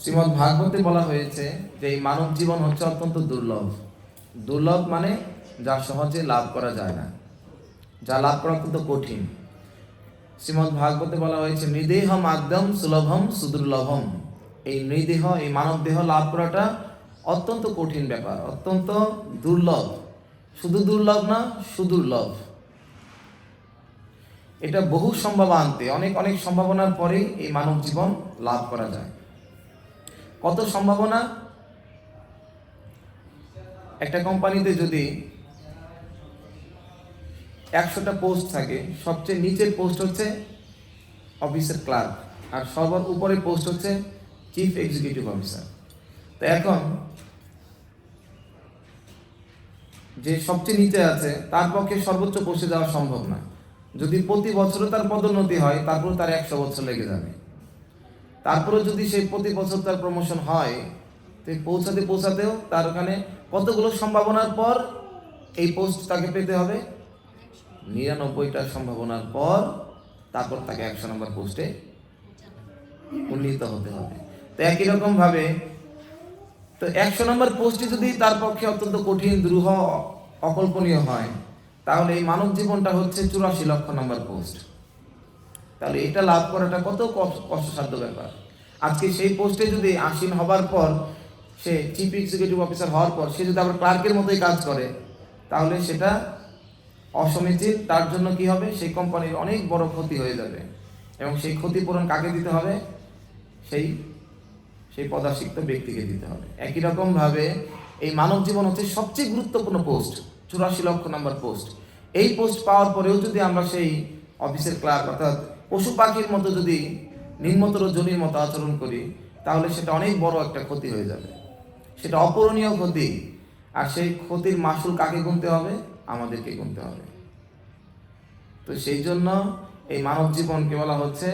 শ্রীমদ্ ভাগবতে বলা হয়েছে যে এই মানব জীবন হচ্ছে অত্যন্ত দুর্লভ। দুর্লভ মানে যা সহজে লাভ করা যায় না, যা লাভ করা অত্যন্ত কঠিন। শ্রীমদ্ ভাগবতে বলা হয়েছে নৃদেহ মাদ্যম সুলভম সুদুর্লভম। এই নৃদেহ, এই মানব দেহ লাভ করাটা অত্যন্ত কঠিন ব্যাপার, অত্যন্ত দুর্লভ। শুধু দুর্লভ না, সুদুর্লভ। এটা বহু সম্ভাবনাতে, অনেক অনেক সম্ভাবনার পরেই এই মানব জীবন লাভ করা যায়। কত সম্ভাবনা! একটা কোম্পানিতে যদি 100টা পোস্ট থাকে, সবচেয়ে নিচের পোস্ট হচ্ছে অফিসের ক্লার্ক, আর সবার উপরে পোস্ট হচ্ছে চিফ এক্সিকিউটিভ অফিসার। তো এখন যে সবচেয়ে নিচে আছে তার পক্ষে সর্বোচ্চ পোস্টে যাওয়া সম্ভব না। যদি প্রতি বছরও তার পদোন্নতি হয়, তারপর তার 100 বছর লেগে যাবে। তারপরে যদি সেই প্রতি বছর তার প্রমোশন হয়, তো পৌঁছাতেও তার ওখানে কতগুলো সম্ভাবনার পর এই পোস্ট তাকে পেতে হবে। 99টা সম্ভাবনার পর তারপর তাকে 100 নম্বর পোস্টে উন্নীত হতে হবে। তো একই রকম ভাবে তো 100 নম্বর পোস্টে যদি তার পক্ষে অত্যন্ত কঠিন, দুরূহ, অকল্পনীয় হয়, তাহলে এই মানব জীবনটা হচ্ছে 84 লক্ষ নম্বর পোস্ট। তাহলে এটা লাভ করাটা কত কষ্টসাধ্য ব্যাপার। আজকে সেই পোস্টে যদি আসীন হবার পর, সে চিফ এক্সিকিউটিভ অফিসার হওয়ার পর সে যদি আবার ক্লার্কের মতোই কাজ করে, তাহলে সেটা অসমীচীন। তার জন্য কি হবে? সেই কোম্পানির অনেক বড় ক্ষতি হয়ে যাবে, এবং সেই ক্ষতিপূরণ কাকে দিতে হবে? সেই পদাসিক্ত ব্যক্তিকে দিতে হবে। একই রকম ভাবে এই মানব জীবন হচ্ছে সবচেয়ে গুরুত্বপূর্ণ পোস্ট, 84 লক্ষ নম্বর পোস্ট। এই পোস্ট পাওয়ার পরেও যদি আমরা সেই অফিসের ক্লার্ক অর্থাৎ পশু পাখির মতো যদি নিম্নতর জনির মতো আচরণ করি, তাহলে সেটা অনেক বড় একটা ক্ষতি হয়ে যাবে, সেটা অপূরণীয় ক্ষতি। আর সেই ক্ষতির মাসুল কাকে গুনতে হবে? আমাদেরকে গুনতে হবে। তো সেই জন্য এই মানব জীবনকে বলা হচ্ছে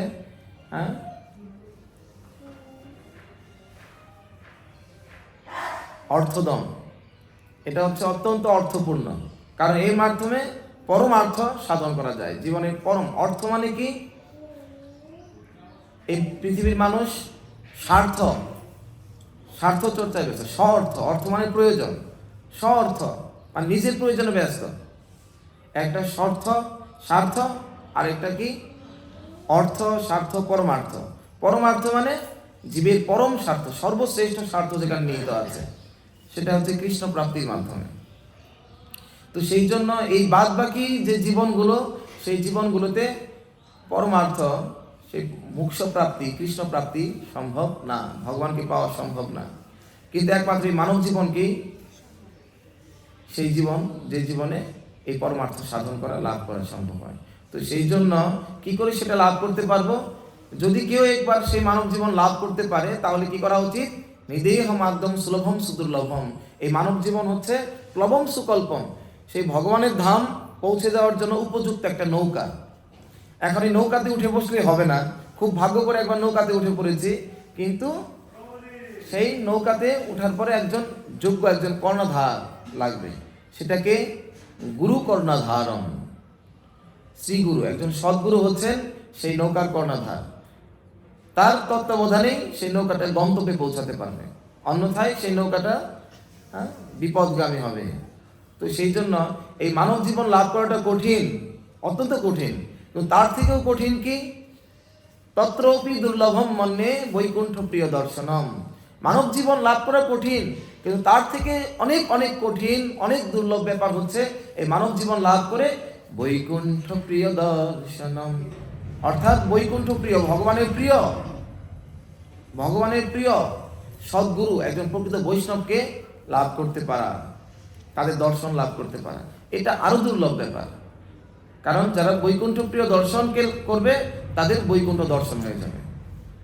অর্থদম। এটা হচ্ছে অত্যন্ত অর্থপূর্ণ, কারণ এর মাধ্যমে পরমার্থ সাধন করা যায়। জীবনের পরম অর্থ মানে কি? এই পৃথিবীর মানুষ স্বার্থ চর্চায় ব্যস্ত। স্ব-অর্থ, অর্থ মানে প্রয়োজন, স্ব-অর্থ আর নিজের প্রয়োজনে ব্যস্ত। একটা স্বার্থ, আর একটা কি? অর্থ, স্বার্থ, পরমার্থ। পরমার্থ মানে জীবের পরম স্বার্থ, সর্বশ্রেষ্ঠ স্বার্থ যেখানে নিহিত আছে, সেটা হচ্ছে কৃষ্ণ প্রাপ্তির মাধ্যমে। তো সেই জন্য এই বাদ বাকি যে জীবনগুলো, সেই জীবনগুলোতে পরমার্থ, সেই মোক্ষ প্রাপ্তি, কৃষ্ণ প্রাপ্তি সম্ভব না, ভগবানকে পাওয়া সম্ভব না। কিন্তু একমাত্র এই মানব জীবনকেই সেই জীবন, যে জীবনে এই পরমার্থ সাধন করা, লাভ করা সম্ভব হয়। তো সেই জন্য কি করে সেটা লাভ করতে পারবো? যদি কেউ একবার সেই মানব জীবন লাভ করতে পারে, তাহলে কি করা উচিত? নিদেহ মাধ্যম সুলভম সুদুর্লভম। এই মানব জীবন হচ্ছে প্লবম সুকল্পম, সেই ভগবানের ধাম পৌঁছে যাওয়ার জন্য উপযুক্ত একটা নৌকা। এখন এই নৌকাতে উঠে বসলে হবে না। খুব ভাগ্য করে একবার নৌকাতে উঠে পড়েছি, কিন্তু সেই নৌকাতে উঠার পরে একজন যোগ্য, একজন কর্ণধার লাগবে। সেটাকে গুরু কর্ণধারম, শ্রীগুরু, একজন সদ্গুরু হচ্ছেন সেই নৌকার কর্ণধার। তার তত্ত্বাবধানেই সেই নৌকাটা গন্তব্যে পৌঁছাতে পারবে, অন্যথায় সেই নৌকাটা বিপদগামী হবে। তো সেই জন্য এই মানব জীবন লাভ করাটা কঠিন, অত্যন্ত কঠিন। কিন্তু তার থেকেও কঠিন কি? তত্রপি দুর্লভম মন্যে বৈকুণ্ঠ প্রিয় দর্শনম। মানব জীবন লাভ করা কঠিন, কিন্তু তার থেকে অনেক অনেক কঠিন, অনেক দুর্লভ ব্যাপার হচ্ছে এই মানব জীবন লাভ করে বৈকুণ্ঠ প্রিয় দর্শনম, অর্থাৎ বৈকুণ্ঠ প্রিয়, ভগবানের প্রিয় সদ্গুরু, একজন প্রকৃত বৈষ্ণবকে লাভ করতে পারা, তাদের দর্শন লাভ করতে পারা, এটা আরো দুর্লভ ব্যাপার। কারণ যারা বৈকুণ্ঠ প্রিয় দর্শনকে করবে, তাদের বৈকুণ্ঠ দর্শন হয়ে যাবে,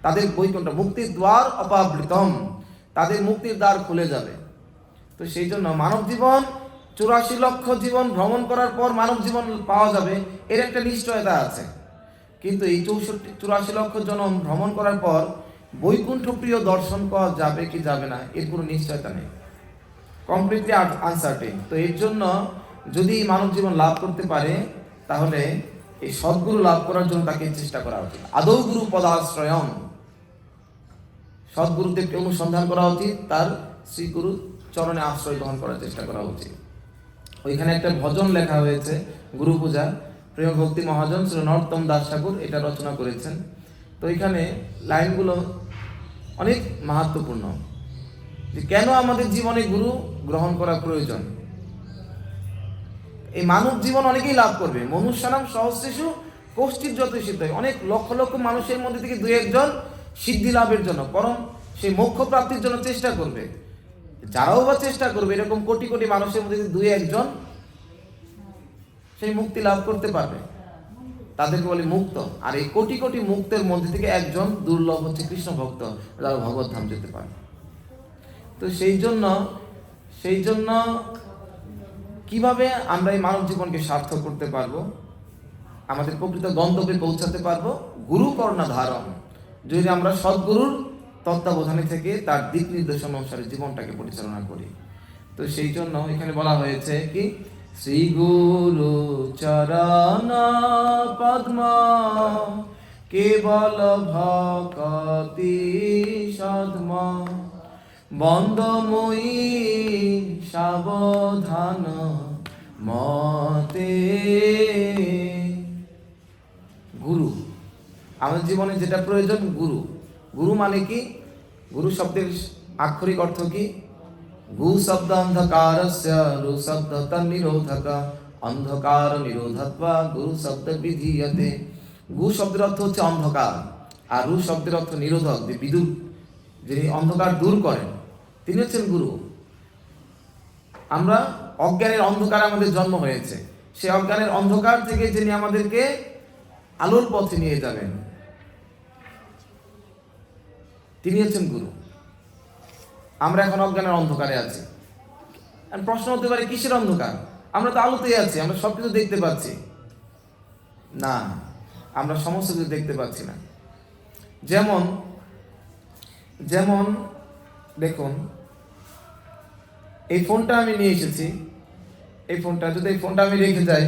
তাদের বৈকুণ্ঠ মুক্তির দ্বার অপাবৃতম, তাদের মুক্তির দ্বার খুলে যাবে। তো সেই জন্য মানব জীবন 84 লক্ষ জীবন ভ্রমণ করার পর মানব জীবন পাওয়া যাবে, এর একটা নিশ্চয়তা আছে। কিন্তু এই 84 লক্ষ জন্ম ভ্রমণ করার পর বৈকুণ্ঠ প্রিয় দর্শন পাওয়া যাবে কি যাবে না, এর কোনো নিশ্চয়তা নেই, কমপ্লিটলি আনসার্টেন। তো এর জন্য যদি মানব জীবন লাভ করতে পারে, তাহলে এই সদ্গুরু লাভ করার জন্য তাকে চেষ্টা করা উচিত। আদৌ গুরু পদাশ্রয়ম, সদ্গুরুদেবকে অনুসন্ধান করা উচিত, তার শ্রীগুরু চরণে আশ্রয় গ্রহণ করার চেষ্টা করা উচিত। ওইখানে একটা ভজন লেখা হয়েছে গুরু পূজা, প্রেম ভক্তি মহাজন শ্রী নরোত্তম দাস ঠাকুর এটা রচনা করেছেন। তো এখানে লাইনগুলো অনেক মাহাত্ম্যপূর্ণ, যে কেন আমাদের জীবনে গুরু গ্রহণ করা প্রয়োজন। এই মানব জীবন অনেকেই লাভ করবে, মনুষ্যানাম সহস্রেষু কষ্টির যত সিদ্ধ, অনেক লক্ষ লক্ষ মানুষের মধ্যে থেকে দুই একজন সিদ্ধি লাভের জন্য, বরং সেই মোক্ষ প্রাপ্তির জন্য চেষ্টা করবে। যারাও বা চেষ্টা করবে, এরকম কোটি কোটি মানুষের মধ্যে দুই একজন সেই মুক্তি লাভ করতে পারবে, তাদেরকে বলে মুক্ত। আর এই কোটি কোটি মুক্তের মধ্যে থেকে একজন দুর্লভ হচ্ছে কৃষ্ণ ভক্ত, যারা ভগবত ধাম যেতে পারে। তো সেই জন্য কিভাবে আমরা এই মানব জীবনকে সার্থক করতে পারবো, আমাদের প্রকৃত গন্তব্যে পৌঁছাতে পারবো? গুরু কর্ণা ধারণ, যদি আমরা সদ্গুরুর তত্ত্বাবধানে থেকে তার দিক নির্দেশনা অনুসারে জীবনটাকে পরিচালনা করি। তো সেই জন্য এখানে বলা হয়েছে কি, শ্রী গুরু চরণ পদ্ম কেবল ভকতি সদ্ম বন্দময়ী সাবধান মতে। গুরু আমাদের জীবনে যেটা প্রয়োজন, গুরু। গুরু মানে কি? গুরু শব্দের আক্ষরিক অর্থ কি? গু শব্দ অন্ধকারস্য, রু শব্দ তন্নিরোধক, অন্ধকার নিরোধত্বা গুরু শব্দ বিধীয়তে। গু শব্দের অর্থ হচ্ছে অন্ধকার, আর রু শব্দের অর্থ নিরোধক, যে বিদুর, যিনি অন্ধকার দূর করেন, তিনি হচ্ছেন গুরু। আমরা অজ্ঞানের অন্ধকারে আমাদের জন্ম হয়েছে, সেই অজ্ঞানের অন্ধকার থেকে যিনি আমাদেরকে আলোর পথে নিয়ে যাবেন, তিনি হচ্ছেন গুরু। আমরা এখন অজ্ঞানের অন্ধকারে আছি। প্রশ্ন হতে পারে, কিসের অন্ধকার? আমরা তো আলোতেই আছি, আমরা সবকিছু দেখতে পাচ্ছি না, আমরা সমস্ত কিছু দেখতে পাচ্ছি না। যেমন যেমন দেখুন, এই ফোনটা আমি নিয়ে এসেছি, এই ফোনটা আমি রেখে যাই,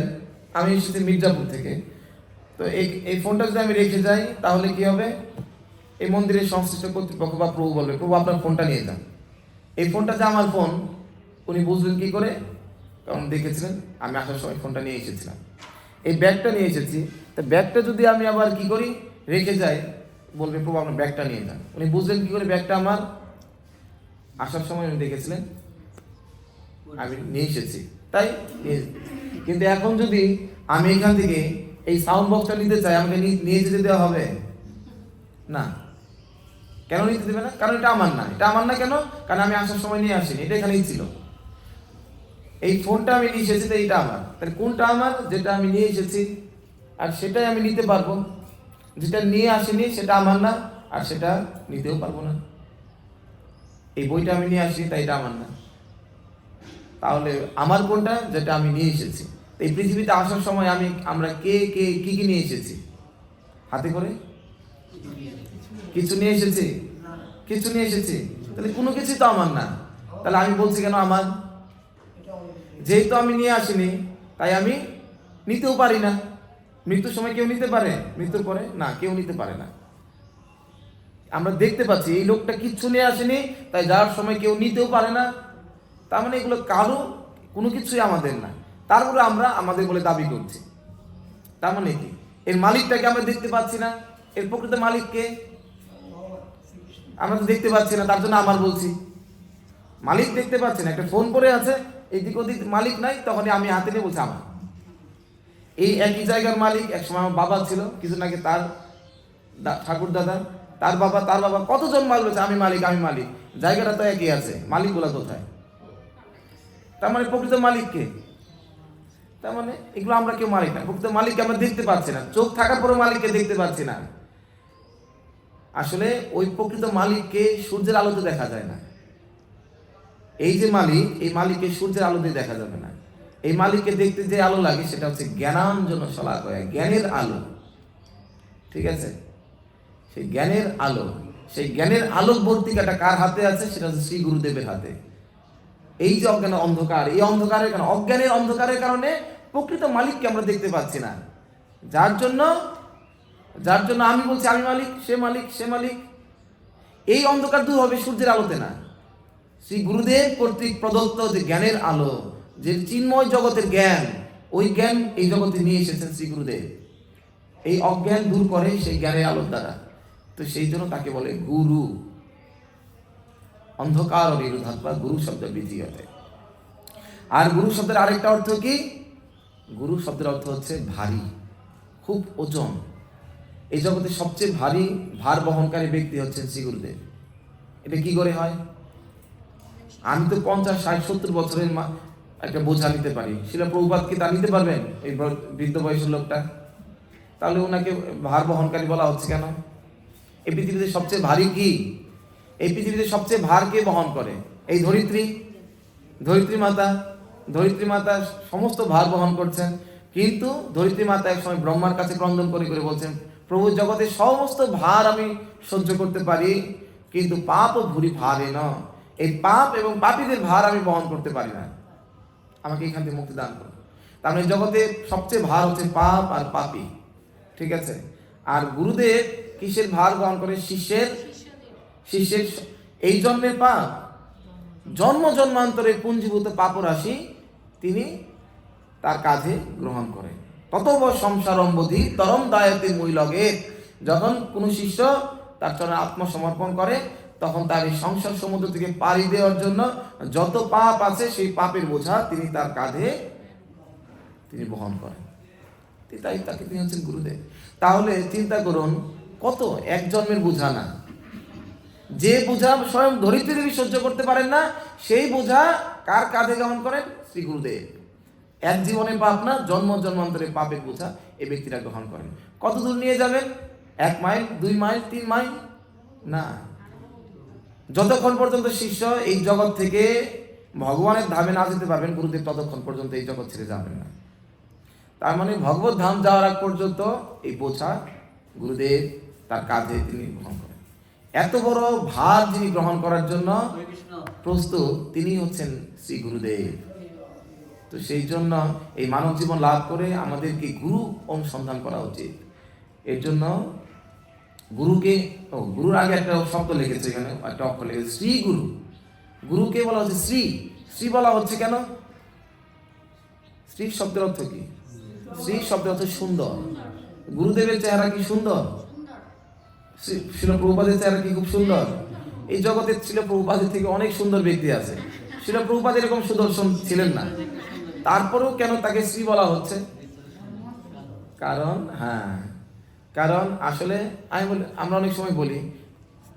আমি এসেছি মির্জাপুর থেকে, তো এই ফোনটা যদি আমি রেখে যাই, তাহলে কি হবে? এই মন্দিরের সংশ্লিষ্ট কর্তৃপক্ষ বা প্রভু বলবে, প্রভু আপনার ফোনটা নিয়ে যান। এই ফোনটা যে আমার ফোন, উনি বুঝলেন কি করে? কারণ দেখেছিলেন আমি আসার সময় ফোনটা নিয়ে এসেছিলাম, এই ব্যাগটা নিয়ে এসেছি। তো ব্যাগটা যদি আমি আবার কি করি, রেখে যাই, বলবে প্রভু আপনার ব্যাগটা নিয়ে যান। উনি বুঝলেন কি করে ব্যাগটা আমার আসার সময় উনি দেখেছিলেন আমি নিয়ে এসেছি, তাই। কিন্তু এখন যদি আমি এখান থেকে এই সাউন্ড বক্সটা নিতে চাই, আমাকে নিয়ে যেতে দেওয়া হবে না। কেন নিতে দেবে না? কারণ এটা আমার না। এটা আমার না কেন? কারণ আমি আসার সময় নিয়ে আসিনি, এটা এখানেই ছিল। এই ফোনটা আমি নিয়ে এসেছি, তো এইটা আমার। তাহলে কোনটা আমার? যেটা আমি নিয়ে এসেছি, আর সেটাই আমি নিতে পারবো। যেটা নিয়ে আসিনি সেটা আমার না, আর সেটা নিতেও পারবো না। এই বইটা আমি নিয়ে আসিনি, তাই এটা আমার না। তাহলে আমার কোনটা? যেটা আমি নিয়ে এসেছি। এই পৃথিবীতে আসার সময় আমরা কে কে কি কি নিয়ে এসেছি? হাতে করে কিছু নিয়ে এসেছি? কিছু নিয়ে এসেছি? তাহলে কোনো কিছু তো আমার না। তাহলে আমি বলছি কেন আমার? যেহেতু আমি নিয়ে আসিনি, তাই আমি নিতেও পারি না। মৃত্যুর সময় কেউ নিতে পারে? মৃত্যুর পরে না, কেউ নিতে পারে না। আমরা দেখতে পাচ্ছি এই লোকটা কিচ্ছু নিয়ে আসেনি, তাই যাওয়ার সময় কেউ নিতেও পারে না। তার মানে এগুলো কারো, কোনো কিছুই আমাদের না, তারপরে আমরা আমাদের বলে দাবি করছি। তার মানে কি? এর মালিকটাকে আমরা দেখতে পাচ্ছি না। এর প্রকৃত মালিককে আমরা তো দেখতে পাচ্ছি না, তার জন্য আমার বলছি। মালিক দেখতে পাচ্ছি না, একটা ফোন পরে আছে, এদিক ওদিক মালিক নাই, তখনই আমি হাতে নিয়ে বলছি আমার। এই একই জায়গার মালিক একসময় আমার বাবা ছিল, কিছু নাকি তার ঠাকুর দাদা, তার বাবা, কতজন মালিক বলছে আমি মালিক, আমি মালিক। জায়গাটা তো একই আছে, মালিকগুলা কোথায়? তার মানে প্রকৃত মালিককে, তার মানে এগুলো আমরা কেউ মালিক না। প্রকৃত মালিককে আমরা দেখতে পাচ্ছি না, চোখ থাকার পরে মালিককে দেখতে পাচ্ছি না। আসলে ওই প্রকৃত মালিককে সূর্যের আলোতে দেখা যায় না। এই যে মালিক, এই মালিককে সূর্যের আলোতে দেখা যাবে না। এই মালিককে দেখতে যে আলো লাগে, সেটা হচ্ছে জ্ঞানাঞ্জন শলাকয়া, জ্ঞানের আলো। ঠিক আছে? সেই জ্ঞানের আলো, সেই জ্ঞানের আলোকবর্তিকাটা কার হাতে আছে? সেটা হচ্ছে শ্রী গুরুদেবের হাতে। এই যে অজ্ঞানের অন্ধকার, এই অন্ধকারের কারণে, অজ্ঞানের অন্ধকারের কারণে প্রকৃত মালিককে আমরা দেখতে পাচ্ছি না। যার জন্য আমি বলছি আমি মালিক, সে মালিক, সে মালিক। এই অন্ধকার দূর হবে সূর্যের আলোতে না, শ্রী গুরুদেব কর্তৃক প্রদত্ত যে জ্ঞানের আলো, যে চিন্ময় জগতের জ্ঞান, ওই জ্ঞান এই জগতে নিয়ে এসেছেন শ্রী গুরুদেব। এই অজ্ঞান দূর করে সেই জ্ঞানের আলোর দ্বারা। তো সেই জন্য তাকে বলে গুরু। অন্ধকার নিরুধাত্মা গুরু শব্দ বিধিয়তে। আর গুরু শব্দের আরেকটা অর্থ কি? গুরু শব্দের অর্থ হচ্ছে ভারী, খুব ওজন। এই জগতে সবচেয়ে ভারী ভার বহনকারী ব্যক্তি হচ্ছেন শ্রী গুরুদেব। এটা কি করে হয়? আমি তো 50, 60, 70 বছরের একটা বোঝা নিতে পারি, শিলা প্রভুপাদ কি তা নিতে পারবেন? এই বৃদ্ধ বয়সের লোকটা, তাহলে ওনাকে ভার বহনকারী বলা হচ্ছে কেন? এই পৃথিবীতে সবচেয়ে ভারী কি? এই পৃথিবীতে সবচেয়ে ভার কে বহন করে? এই ধরিত্রী, ধরিত্রী মাতা। ধরিত্রী মাতা সমস্ত ভার বহন করছেন। কিন্তু ধরিত্রী মাতা এক সময় ব্রহ্মার কাছে ক্রন্দন করে করে বলছেন, প্রভু জগতের সমস্ত ভার আমি সহ্য করতে পারি, কিন্তু পাপ ও ভুরি ভারে না, এই পাপ এবং পাপীদের ভার আমি বহন করতে পারি না, আমাকে এখান থেকে মুক্তি দান করুন। তার মানে জগতে সবচেয়ে ভার হচ্ছে পাপ আর পাপী, ঠিক আছে? আর গুরুদেব কিসের ভার বহন করে? শিষ্যের। শিষ্যের এই জন্মের পাপ, জন্ম জন্মান্তরে পুঞ্জীভূত পাপরাশি তিনি তার কাঁধে গ্রহণ করেন। ততব সংসারম্বধি তরম দায়তে মূলগে। যখন কোনো শিষ্য তার চরণে আত্মসমর্পণ করে, তখন তার এই সংসার সমুদ্র থেকে পাড়ি দেওয়ার জন্য যত পাপ আছে সেই পাপের বোঝা তিনি তার কাঁধে তিনি বহন করেন। তাই তাকে তিনি হচ্ছেন গুরুদেব। তাহলে চিন্তা করুন, কত এক জন্মের বোঝা না, যে বোঝা স্বয়ং ধরিত্রী দেবী সহ্য করতে পারেন না, সেই বোঝা কার কাঁধে গ্রহণ করেন? শ্রী গুরুদেব। এক জীবনে পাপ না, জন্ম জন্মান্তরে পাপের বোঝা এই ব্যক্তিরা গ্রহণ করেন। কত দূর নিয়ে যাবেন? 1 মাইল, 2 মাইল, 3 মাইল না। যতক্ষণ পর্যন্ত শিষ্য এই জগৎ থেকে ভগবানের ধামে না যেতে পারবেন গুরুদেব, ততক্ষণ পর্যন্ত এই জগৎ ছেড়ে যাবেন না। তার মানে ভগবত ধাম যাওয়ার আগ পর্যন্ত এই বোঝা গুরুদেব তার কাঁধে তিনি গ্রহণ করেন। এত বড় ভার যিনি গ্রহণ করার জন্য প্রস্তুত, তিনি হচ্ছেন শ্রী গুরুদেব। তো সেই জন্য এই মানব জীবন লাভ করে আমাদেরকে গুরু অনুসন্ধান করা উচিত। এর জন্য গুরুকে, গুরুর আগে একটা শব্দ লিখেছে, এখানে একটা অক্ষর লিখেছে শ্রী গুরু। গুরুকে বলা হচ্ছে শ্রী। শ্রী বলা হচ্ছে কেন? শ্রী শব্দের অর্থ কি? শ্রী শব্দের অর্থ সুন্দর। গুরুদেবের চেহারা কি সুন্দর? শিল প্রভুপাদের চেহারা কি খুব সুন্দর? এই জগতে শিল প্রভুপাদের থেকে অনেক সুন্দর ব্যক্তি আছে, শিল প্রভুপাদ এরকম সুদর্শন ছিলেন না, তারপরেও কেন তাকে শ্রী বলা হচ্ছে? কারণ কারণ আসলে আমরা অনেক সময় বলি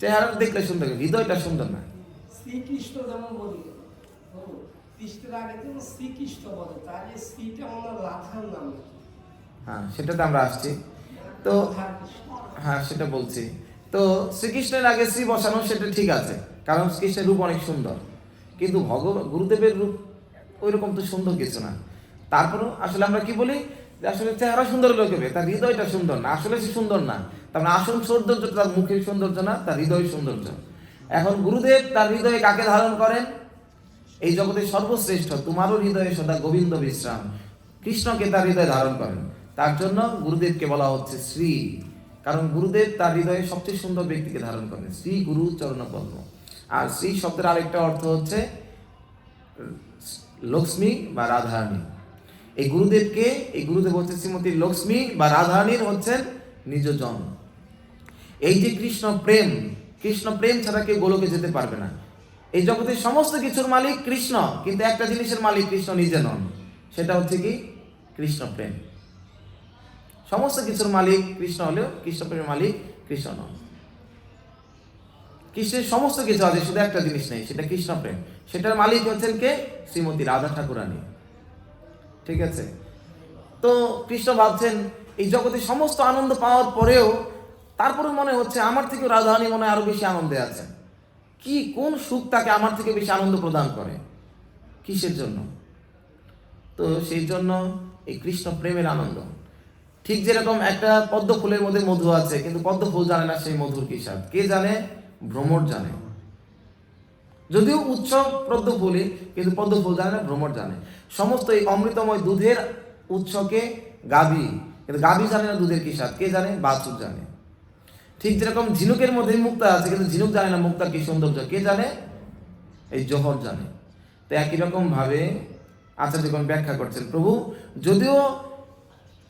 চেহারা দেখলে সুন্দর, হৃদয়টা সুন্দর না। শ্রীকৃষ্ণ যেমন বলি, কৃষ্ণের আগে যেমন শ্রীকৃষ্ণ বলে, তার এই শ্রীটা আমার রাধার নাম। সেটাতে আমরা আসছি তো। সেটা বলছি তো। শ্রীকৃষ্ণের আগে শ্রী বসানো সেটা ঠিক আছে, কারণ কৃষ্ণের রূপ অনেক সুন্দর, কিন্তু গুরুদেবের রূপ ওই রকম তো সুন্দর কিছু না। তারপরেও আসলে আমরা কি বলি যে আসলে চেহারা সুন্দর লোকেবে, তার হৃদয়টা সুন্দর না। আসলে সে সুন্দর না, তার মানে আসল সৌন্দর্য তার মুখের সৌন্দর্য না, তার হৃদয় সৌন্দর্য। এখন গুরুদেব তার হৃদয়ে কাকে ধারণ করেন? এই জগতের সর্বশ্রেষ্ঠ তোমারও হৃদয়ে সদা গোবিন্দ বিশ্রাম, কৃষ্ণকে তার হৃদয়ে ধারণ করেন। তার জন্য গুরুদেবকে বলা হচ্ছে শ্রী, কারণ গুরুদেব তার হৃদয়ে সবচেয়ে সুন্দর ব্যক্তিকে ধারণ করেন। শ্রী গুরু চরণপদ্ম। আর শ্রী শব্দের আরেকটা অর্থ হচ্ছে লক্ষ্মী বা রাধারানী। এই গুরুদেব হচ্ছে শ্রীমতী লক্ষ্মী বা রাধারানীর হচ্ছেন নিজজন। এই যে কৃষ্ণ প্রেম ছাড়া কেউ গোলকে যেতে পারবে না। এই জগতের সমস্ত কিছুর মালিক কৃষ্ণ, কিন্তু একটা জিনিসের মালিক কৃষ্ণ নিজে নন, সেটা হচ্ছে কি? কৃষ্ণ প্রেম। সমস্ত কিছুর মালিক কৃষ্ণ হলেও কৃষ্ণ প্রেমের মালিক কৃষ্ণ নন। কৃষ্ণের সমস্ত কিছু আছে, শুধু একটা জিনিস নেই, সেটা কৃষ্ণ প্রেম। সেটার মালিক হচ্ছেন কে? শ্রীমতী রাধা ঠাকুরানী, ঠিক আছে? তো কৃষ্ণ ভাবছেন এই জগতে সমস্ত আনন্দ পাওয়ার পরেও তারপরে মনে হচ্ছে আমার থেকে রাধারানী মনে হয় আরো বেশি আনন্দে আছে। কি কোন সুখ তাকে আমার থেকে বেশি আনন্দ প্রদান করে? কিসের জন্য? তো সেই জন্য এই কৃষ্ণ প্রেমের আনন্দ। ঠিক যেরকম একটা পদ্ম ফুলের মধ্যে মধু আছে, কিন্তু পদ্ম ফুল জানে না সেই মধুর কি স্বাদ। কে জানে? ভ্রমর জানে। যদিও উৎস পদ্ম ফুলই, কিন্তু পদ্ম ফুল জানে না, ভ্রমর জানে। সমস্ত এই অমৃতময় দুধের উৎসকে গাভী, কিন্তু গাভী জানে না দুধের কি স্বাদ। কে জানে? বাছুর জানে। ঠিক যেরকম ঝিনুকের মধ্যে মুক্তা আছে, কিন্তু ঝিনুক জানে না মুক্তার কি সৌন্দর্য, কে জানে? এই জহর জানে। তো একই রকম ভাবে আচার্যগণ ব্যাখ্যা করছেন, প্রভু যদিও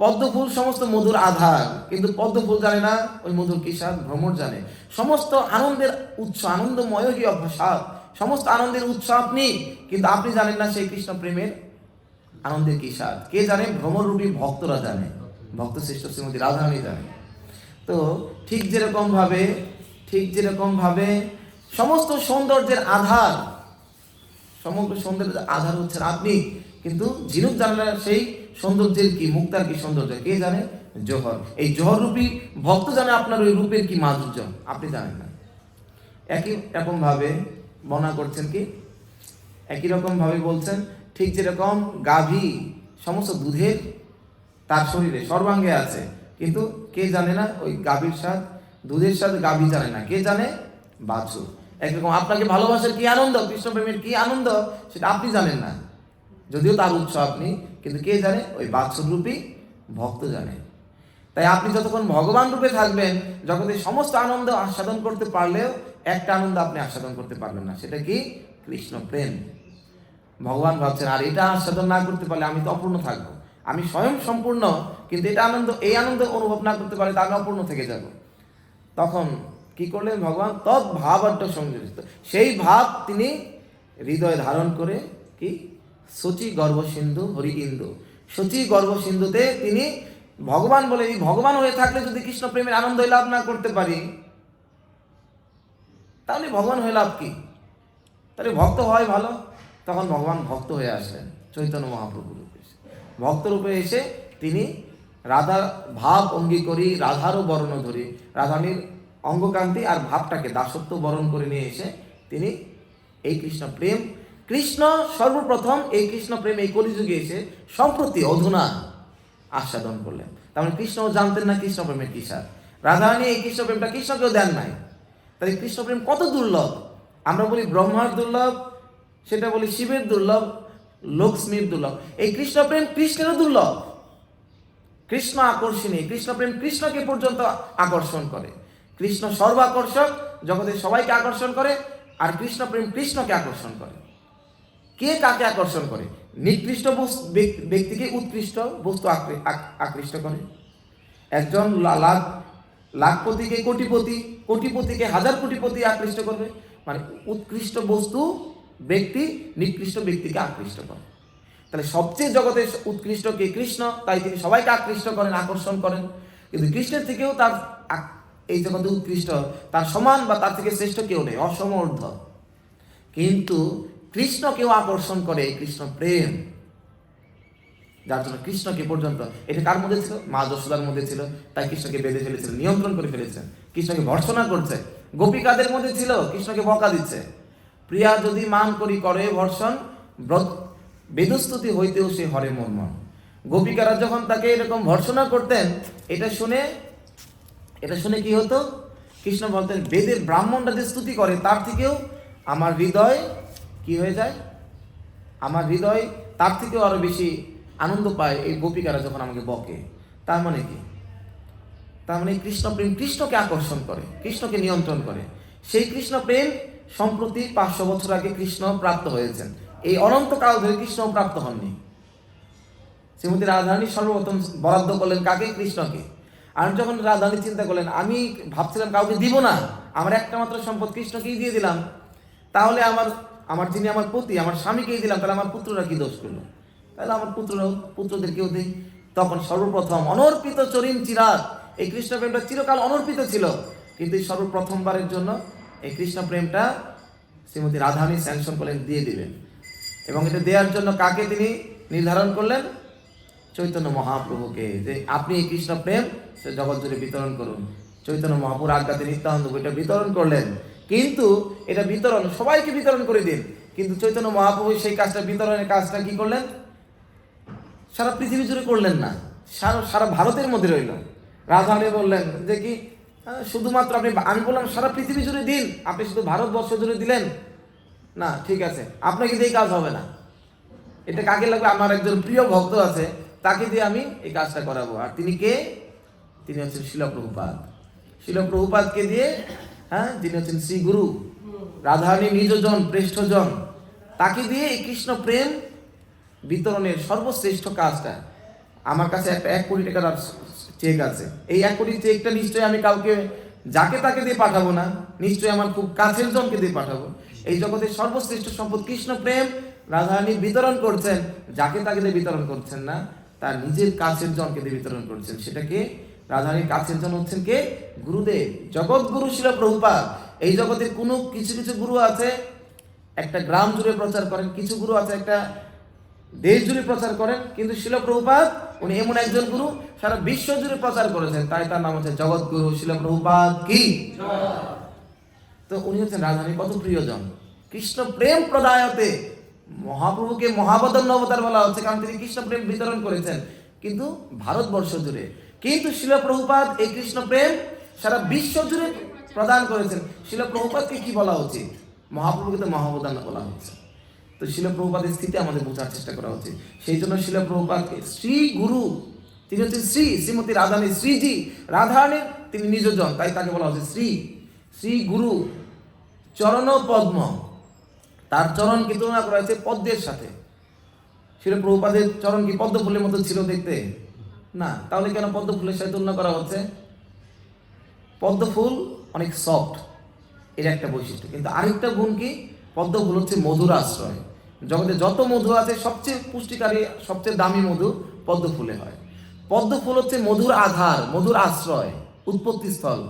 পদ্মফুল সমস্ত মধুর আধার, কিন্তু পদ্মফুল জানে না ওই মধুর কি স্বাদ, ভ্রমর জানে। সমস্ত আনন্দের উৎস, আনন্দময় কি অভ্যাস, সমস্ত আনন্দের উৎস আপনি, কিন্তু আপনি জানেন না সেই কৃষ্ণ প্রেমের আনন্দের কি স্বাদ, কে জানে? ভ্রমরূপী ভক্তরা জানে, ভক্ত শ্রেষ্ঠ শ্রীমতী রাধারানী জানে। তো ঠিক যেরকম ভাবে সমস্ত সৌন্দর্যের আধার, সমগ্র সৌন্দর্যের আধার হচ্ছেন আপনি, কিন্তু ঝিনুক জানে না সেই সৌন্দর্যের কি, মুক্তার কি সৌন্দর্য, কে জানে? জোহর। এই জোহর রূপী ভক্ত জানে আপনার ওই রূপের কি মাধুর্য, আপনি জানেন না। একই রকম ভাবে বর্ণনা করছেন কি, একই রকম ভাবে বলছেন, ঠিক যেরকম গাভী সমস্ত দুধের তার শরীরে সর্বাঙ্গে আছে, কিন্তু কে জানে না ওই গাভীর স্বাদ, দুধের স্বাদ গাভী জানে না, কে জানে? বাছুর। একরকম আপনাকে ভালোবাসার কি আনন্দ, কৃষ্ণ প্রেমের কি আনন্দ, সেটা আপনি জানেন না, যদিও তার উৎস আপনি, কিন্তু কে জানে? ওই বাছুর রূপী ভক্ত জানে। তাই আপনি যতক্ষণ ভগবান রূপে থাকবেন, জগতের সমস্ত আনন্দ আস্বাদন করতে পারলেও একটা আনন্দ আপনি আস্বাদন করতে পারবেন না, সেটা কি? কৃষ্ণ প্রেম। ভগবান ভাবছেন আর এটা আস্বাদন না করতে পারলে আমি তো অপূর্ণ থাকবো, আমি স্বয়ং সম্পূর্ণ, কিন্তু এটা আনন্দ, এই আনন্দ অনুভব না করতে পারলে তা আমি অপূর্ণ থেকে যাব। তখন কি করলেন ভগবান? তৎ ভাবাঢ্য সংযোজিত, সেই ভাব তিনি হৃদয়ে ধারণ করে কি, শচী গর্ভ সিন্ধু হরি ইন্দু, শচী গর্ভ সিন্ধুতে তিনি ভগবান বলে, এই ভগবান হয়ে থাকলে যদি কৃষ্ণ প্রেমের আনন্দ লাভ না করতে পারি, তাহলে ভগবান হয়ে লাভ কি? তাহলে ভক্ত হয় ভালো। তখন ভগবান ভক্ত হয়ে আসলেন চৈতন্য মহাপ্রভু রূপে, ভক্ত রূপে এসে তিনি রাধার ভাব অঙ্গীকরি, রাধারও বরণ ধরি, রাধারানীর অঙ্গকান্তি আর ভাবটাকে দাসত্ব বরণ করে নিয়ে এসে তিনি এই কৃষ্ণ প্রেম, কৃষ্ণ সর্বপ্রথম এই কৃষ্ণ প্রেম এই কলিযুগে এসে সম্প্রতি অধুনা আস্বাদন করলেন। তার মানে কৃষ্ণও জানতেন না কৃষ্ণ প্রেমের কি স্বাদ, রাধারানী এই কৃষ্ণ প্রেমটা কৃষ্ণকেও দেন নাই। তাই কৃষ্ণ প্রেম কত দুর্লভ, আমরা বলি ব্রহ্মার দুর্লভ, সেটা বলি শিবের দুর্লভ, লক্ষ্মীর দুর্লভ, এই কৃষ্ণ প্রেম কৃষ্ণেরও দুর্লভ। কৃষ্ণ আকর্ষণী, কৃষ্ণ প্রেম কৃষ্ণকে পর্যন্ত আকর্ষণ করে, কৃষ্ণ সর্বাকর্ষক, জগতের সবাইকে আকর্ষণ করে, আর কৃষ্ণ প্রেম কৃষ্ণকে আকর্ষণ করে। কে কাকে আকর্ষণ করে? নিকৃষ্ট ব্যক্তিকে উৎকৃষ্ট বস্তু আকৃষ্ট করে, একজন লাখপতিকে কোটিপতি, কোটিপতিকে হাজার কোটিপতি আকৃষ্ট করবে, মানে উৎকৃষ্ট বস্তু ব্যক্তি নিকৃষ্ট ব্যক্তিকে আকৃষ্ট করে। তাহলে সবচেয়ে জগতের উৎকৃষ্ট কে? কৃষ্ণ, তাই তিনি সবাইকে আকৃষ্ট করেন, আকর্ষণ করেন। কিন্তু কৃষ্ণের থেকেও তার এই জগতে উৎকৃষ্ট, তার সমান বা তার থেকে শ্রেষ্ঠ কেউ নেই, অসমর্থ। কিন্তু কৃষ্ণকেও আকর্ষণ করে এই কৃষ্ণ প্রেম, যার জন্য কৃষ্ণকে পর্যন্ত, এটা কার মধ্যে ছিল? মা যশোদার মধ্যে ছিল, তাই কৃষ্ণকে বেঁধে ফেলেছিলেন, নিয়ন্ত্রণ করে ফেলেছেন, কৃষ্ণকে ভর্ৎসনা করছে। গোপিকাদের মধ্যে ছিল, কৃষ্ণকে বকা দিচ্ছে, প্রিয়া যদি মান করি করে ভর্ষণ, বেদস্তুতি হইতেও সে হরে মন মন। গোপিকারা যখন তাকে এরকম ভর্ৎসনা করতেন, এটা শুনে কি হতো? কৃষ্ণ বলতেন, বেদের ব্রাহ্মণরা যে স্তুতি করে তার থেকেও আমার হৃদয় কি হয়ে যায়, আমার হৃদয় তার থেকেও আরো বেশি আনন্দ পায় এই গোপিকারা যখন আমাকে বকে। তার মানে কি? তার মানে কৃষ্ণ প্রেম কৃষ্ণকে আকর্ষণ করে, কৃষ্ণকে নিয়ন্ত্রণ করে। সেই কৃষ্ণ প্রেম সম্প্রতি 500 বছর আগে কৃষ্ণ প্রাপ্ত হয়েছেন, এই অনন্তকাল ধরে কৃষ্ণ প্রাপ্ত হননি। শ্রীমতী রাধারানী সর্বপ্রথম বরাদ্দ করলেন কাকে? কৃষ্ণকে। আর যখন রাধারানী চিন্তা করলেন, আমি ভাবছিলাম কাউকে দিব না, আমার একটা মাত্র সম্পদ কৃষ্ণকেই দিয়ে দিলাম, তাহলে আমার যিনি আমার পতি, আমার স্বামীকেই দিলাম, তাহলে আমার পুত্ররা কি দোষ করলো? তাহলে আমার পুত্রদেরকেও দিই। তখন সর্বপ্রথম অনর্পিত চরিম চিরাত, এই কৃষ্ণ প্রেমটা চিরকাল অনর্পিত ছিল, কিন্তু সর্বপ্রথমবারের জন্য এই কৃষ্ণ প্রেমটা শ্রীমতী রাধারানী স্যাংশন করলেন, দিয়ে দিলেন। এবং এটা দেওয়ার জন্য কাকে তিনি নির্ধারণ করলেন? চৈতন্য মহাপ্রভুকে, যে আপনি এই কৃষ্ণ প্রেম জগৎ জুড়ে বিতরণ করুন। চৈতন্য মহাপ্রভুর আজ্ঞাতে নিত্যানন্দ এটা বিতরণ করলেন, কিন্তু এটা বিতরণ সবাইকে বিতরণ করে দিন, কিন্তু চৈতন্য মহাপ্রভু সেই কাজটা, বিতরণের কাজটা কি করলেন? সারা পৃথিবী জুড়ে করলেন না, সারা ভারতের মধ্যে রইল। রাধারানী বললেন যে কি, শুধুমাত্র আমি বললাম সারা পৃথিবী জুড়ে দিন, আপনি শুধু ভারতবর্ষ জুড়ে দিলেন না, ঠিক আছে, আপনাকে দিয়ে কাজ হবে না, এটা কাকে লাগবে? আমার একজন প্রিয় ভক্ত আছে, তাকে দিয়ে আমি এই কাজটা করাবো। আর তিনি কে? তিনি হচ্ছেন শিল প্রভুপাদ। শিল প্রভুপাদকে দিয়ে, হ্যাঁ, যিনি হচ্ছেন শ্রী গুরু, রাধারানী নিজজন প্রেষ্ঠজন, তাকে দিয়ে এই কৃষ্ণ প্রেম বিতরণের সর্বশ্রেষ্ঠ কাজটা। আমার কাছে একটা 1 কোটি টাকার চেক আছে। এই 1 কোটি চেকটা নিশ্চয়ই আমি কাউকে যাকে তাকে দিয়ে পাঠাবো না, নিশ্চয়ই আমার খুব কাছের জনকে দিয়ে পাঠাবো। এই জগতের সর্বশ্রেষ্ঠ সম্পদ কৃষ্ণ প্রেম রাধারানী বিতরণ করছেন, যাকে তাকে দিয়ে বিতরণ করছেন না, তার নিজের কাছের জনকে দিয়ে বিতরণ করছেন। সেটাকে রাধারানীর কাছের জন হচ্ছেন কে? গুরুদেব, জগৎ গুরু শিল প্রভুপাদ। এই জগতে কোনো কিছু কিছু গুরু আছে একটা গ্রাম জুড়ে প্রচার করেন, কিছু গুরু আছে একটা দেশ জুড়ে প্রচার করেন, কিন্তু শিল প্রভুপাদ উনি এমন একজন গুরু সারা বিশ্ব জুড়ে প্রচার করেছেন, তাই তার নাম হচ্ছে জগৎ গুরু শিল প্রভুপাদ কি। তো উনি হচ্ছেন রাধারানীর কত প্রিয়জন। কৃষ্ণ প্রেম প্রদায়তে মহাপ্রভুকে মহাবদন অবতার বলা হচ্ছে, কারণ তিনি কৃষ্ণ প্রেম বিতরণ করেছেন কিন্তু ভারতবর্ষ জুড়ে। কিন্তু শিল প্রভুপাদ এই কৃষ্ণ প্রেম সারা বিশ্ব জুড়ে প্রদান করেছেন। শিল প্রভুপাদকে কি বলা উচিত? মহাপ্রভুকে তো মহাবদান বলা হচ্ছে। তো শিল প্রভুপাদের স্থিতি আমাদের বোঝার চেষ্টা করা উচিত। সেই জন্য শিল প্রভুপাদকে শ্রী গুরু, তিনি হচ্ছেন শ্রীমতী রাধারানী, শ্রীজি রাধারানীর তিনি নিজজন, তাই তাকে বলা হচ্ছে শ্রী গুরু। চরণ পদ্ম, তার চরণকে তুলনা করা হয়েছে পদ্মের সাথে। শিল প্রভুপাদের চরণ কি পদ্ম ফুলের মতো ছিল দেখতে? না। তাহলে কেন পদ্ম ফুলের সাথে তুলনা করা হচ্ছে? পদ্ম ফুল অনেক সফট, এর একটা বৈশিষ্ট্য। কিন্তু আরেকটা গুণ কি? পদ্ম ফুল হচ্ছে মধুর আশ্রয়। জগতে যত মধু আছে সবচেয়ে পুষ্টিকারী, সবচেয়ে দামি মধু পদ্ম ফুলে হয়। পদ্ম ফুল হচ্ছে মধুর আধার, মধুর আশ্রয়, উৎপত্তি স্থল।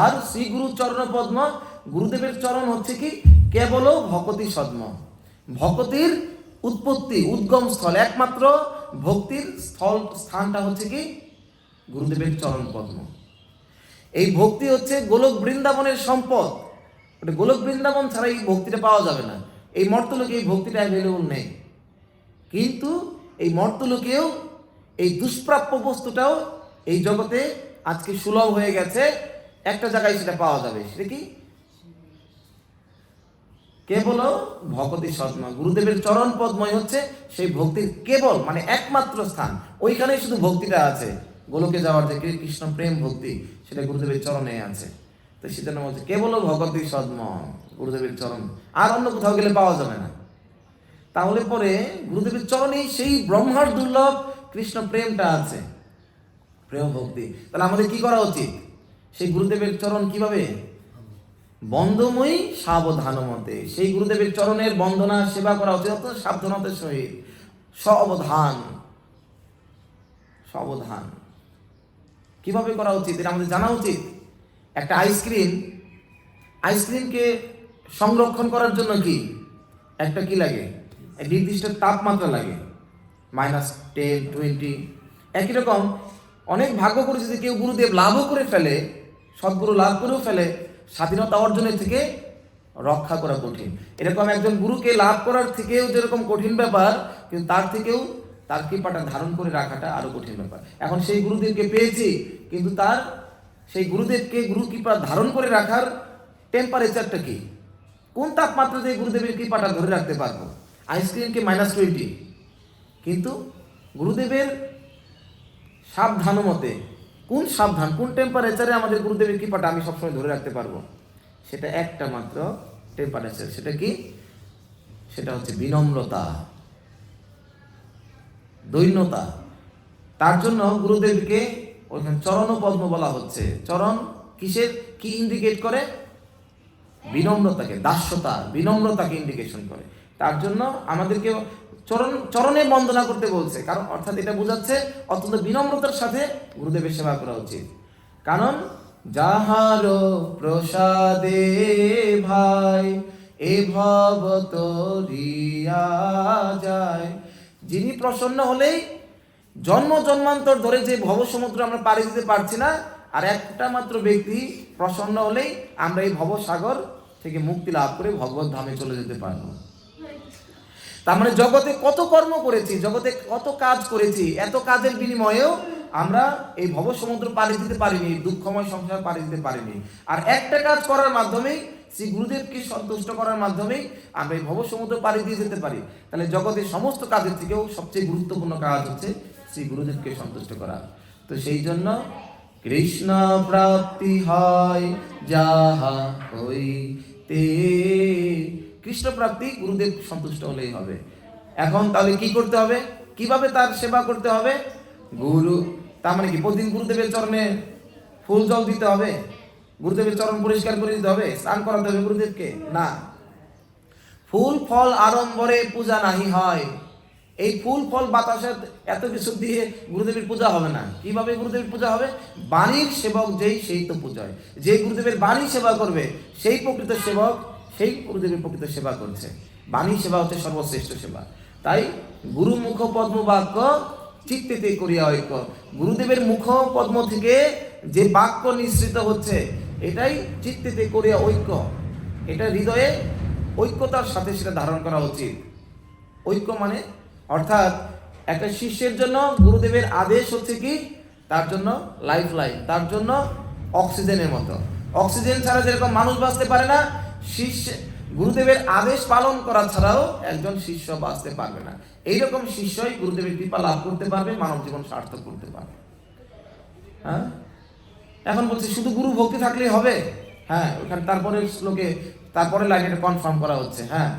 আর শ্রী গুরু চরণ পদ্ম, গুরুদেবের চরণ হচ্ছে কি কেবল ভকতি সদ্ম, ভকতির উৎপত্তি উদ্গম স্থল। একমাত্র ভক্তির স্থানটা হচ্ছে কি গুরুদেবের চরণ পদ্ম। এই ভক্তি হচ্ছে গোলক বৃন্দাবনের সম্পদ। গোলক বৃন্দাবন ছাড়া এই ভক্তিটা পাওয়া যাবে না। এই মর্তলোকে এই ভক্তিটা অ্যাভেলেবল নেই। কিন্তু এই মর্তলোকেও এই দুষ্প্রাপ্য বস্তুটাও এই জগতে আজকে সুলভ হয়ে গেছে। একটা জায়গায় সেটা পাওয়া যাবে। সেটা কি? কেবল ভকতি সদ্ম, গুরুদেবের চরণ পদ্ময় হচ্ছে সেই ভক্তির কেবল মানে একমাত্র স্থান। ওইখানেই শুধু ভক্তিটা আছে। গোলকে যাওয়ার যে কৃষ্ণ প্রেম ভক্তি, সেটা গুরুদেবের চরণে আছে। তো সেটা নাম হচ্ছে কেবল ভকতি সদ্ম, গুরুদেবের চরণ। আর অন্য কোথাও গেলে পাওয়া যাবে না। তাহলে পরে গুরুদেবের চরণেই সেই ব্রহ্মার দুর্লভ কৃষ্ণ প্রেমটা আছে, প্রেম ভক্তি। তাহলে আমাদের কি করা উচিত? সেই গুরুদেবের চরণ কিভাবে? বন্দময়ী সাবধান মতে সেই গুরুদেবের চরণের বন্দনা সেবা করা উচিত অত্যন্ত সাবধানতার সহিত, সাবধান। কিভাবে করা উচিত এটা আমাদের জানা উচিত। একটা আইসক্রিমকে সংরক্ষণ করার জন্য কি একটা কি লাগে? নির্দিষ্ট তাপমাত্রা লাগে, -10, 20। একই রকম অনেক ভাগ্য করেছে যে কেউ গুরুদেব লাভও করে ফেলে, সদ্গুরু লাভ করেও ফেলে, স্বাধীনতা অর্জনের থেকে রক্ষা করা কঠিন। এরকম একজন গুরুকে লাভ করার থেকেও যেরকম কঠিন ব্যাপার, কিন্তু তার থেকেও তার কৃপাটা ধারণ করে রাখাটা আরো কঠিন ব্যাপার। এখন সেই গুরুদেবকে পেয়েছি, কিন্তু তার সেই গুরুদেবকে গুরু কৃপা ধারণ করে রাখার টেম্পারেচারটা কি? কোন তাপমাত্রাতে গুরুদেবের কৃপাটা ধরে রাখতে পারবো? আইসক্রিমকে -20, কিন্তু গুরুদেবের সাবধান মতে কোন টেম্পারেচারে আমাদের গুরুদেবের কৃপাটা আমি সবসময় ধরে রাখতে পারবো? সেটা একটা মাত্র টেম্পারেচার। সেটা কি? সেটা হচ্ছে বিনম্রতা, দৈন্যতা। তার জন্য গুরুদেবকে ওইখানে চরণ পদ্ম বলা হচ্ছে। চরণ কিসের কি ইন্ডিকেট করে? বিনম্রতাকে, দাস্যতা, বিনম্রতাকে ইন্ডিকেশন করে। তার জন্য আমাদেরকে চরণে বন্দনা করতে বলছে, কারণ অর্থাৎ এটা বোঝাচ্ছে অত্যন্ত বিনম্রতার সাথে গুরুদেবের সেবা করা উচিত। কারণ যাহার প্রসাদে ভাই এ ভব তরিয়া যায়, যিনি প্রসন্ন হলেই জন্ম জন্মান্তর ধরে যে ভব সমুদ্র আমরা পাড়ি দিতে পারছি না, আর একটা মাত্র ব্যক্তি প্রসন্ন হলেই আমরা এই ভবসাগর থেকে মুক্তি লাভ করে ভগবত ধামে চলে যেতে পারবো। তার মানে জগতে কত কর্ম করেছি, জগতে কত কাজ করেছি, এত কাজের বিনিময়েও আমরা এই ভব সমুদ্র পাড়ি দিতে পারিনি, দুঃখময় সংসার পাড়ি দিতে পারিনি। আর একটা কাজ করার মাধ্যমেই, শ্রী গুরুদেবকে সন্তুষ্ট করার মাধ্যমেই আমরা এই ভব সমুদ্র পাড়ি দিয়ে যেতে পারি। তাহলে জগতের সমস্ত কাজের থেকেও সবচেয়ে গুরুত্বপূর্ণ কাজ হচ্ছে শ্রী গুরুদেবকে সন্তুষ্ট করা। তো সেই জন্য কৃষ্ণ প্রাপ্তি হয় যাহা হইতে। কৃষ্ণ প্রাপ্তি গুরুদেব সন্তুষ্ট হলেই হবে। এখন তাহলে কি করতে হবে, কিভাবে তার সেবা করতে হবে? গুরু, তার মানে কি প্রতিদিন গুরুদেবের চরণে ফুল জল দিতে হবে, গুরুদেবের চরণ পরিষ্কার করে দিতে হবে, স্নান করাতে হবে গুরুদেবকে? না। ফুল ফল আড়ম্বরে পূজা নাহি হয়। এই ফুল ফল বাতাসে এত কিছু দিয়ে গুরুদেবের পূজা হবে না। কিভাবে গুরুদেবের পূজা হবে? বাণীর সেবক যেই, সেই তো পূজা হয়। যে গুরুদেবের বাণী সেবা করবে সেই প্রকৃত সেবক, সেই গুরুদেবের প্রকৃত সেবা করছে। বাণী সেবা হচ্ছে সর্বশ্রেষ্ঠ সেবা। তাই গুরু মুখ পদ্ম বাক্য চিত্তেতে করিয়া ঐক্য। গুরুদেবের মুখ পদ্ম থেকে যে বাক্য নিঃসৃত হচ্ছে এটাই চিত্তেতে করিয়া ঐক্য। এটা হৃদয়ে ঐক্যতার সাথে সেটা ধারণ করা উচিত। ঐক্য মানে অর্থাৎ একটা শিষ্যের জন্য গুরুদেবের আদেশ হচ্ছে কি, তার জন্য লাইফ লাইন, তার জন্য অক্সিজেনের মতো। অক্সিজেন ছাড়া যেরকম মানুষ বাঁচতে পারে না, শিষ্য গুরুদেবের আদেশ পালন করা ছাড়াও একজন শিষ্য বাঁচতে পারবে না। এইরকম শিষ্যই গুরুদেবের কৃপা লাভ করতে পারবে, মানব জীবন সার্থক করতে পারবে। হ্যাঁ, এখন বলছি শুধু গুরু ভক্তি থাকলেই হবে? হ্যাঁ, ওখানে তারপরে শ্লোকে তারপরে লাইনে কনফার্ম করা হচ্ছে। হ্যাঁ,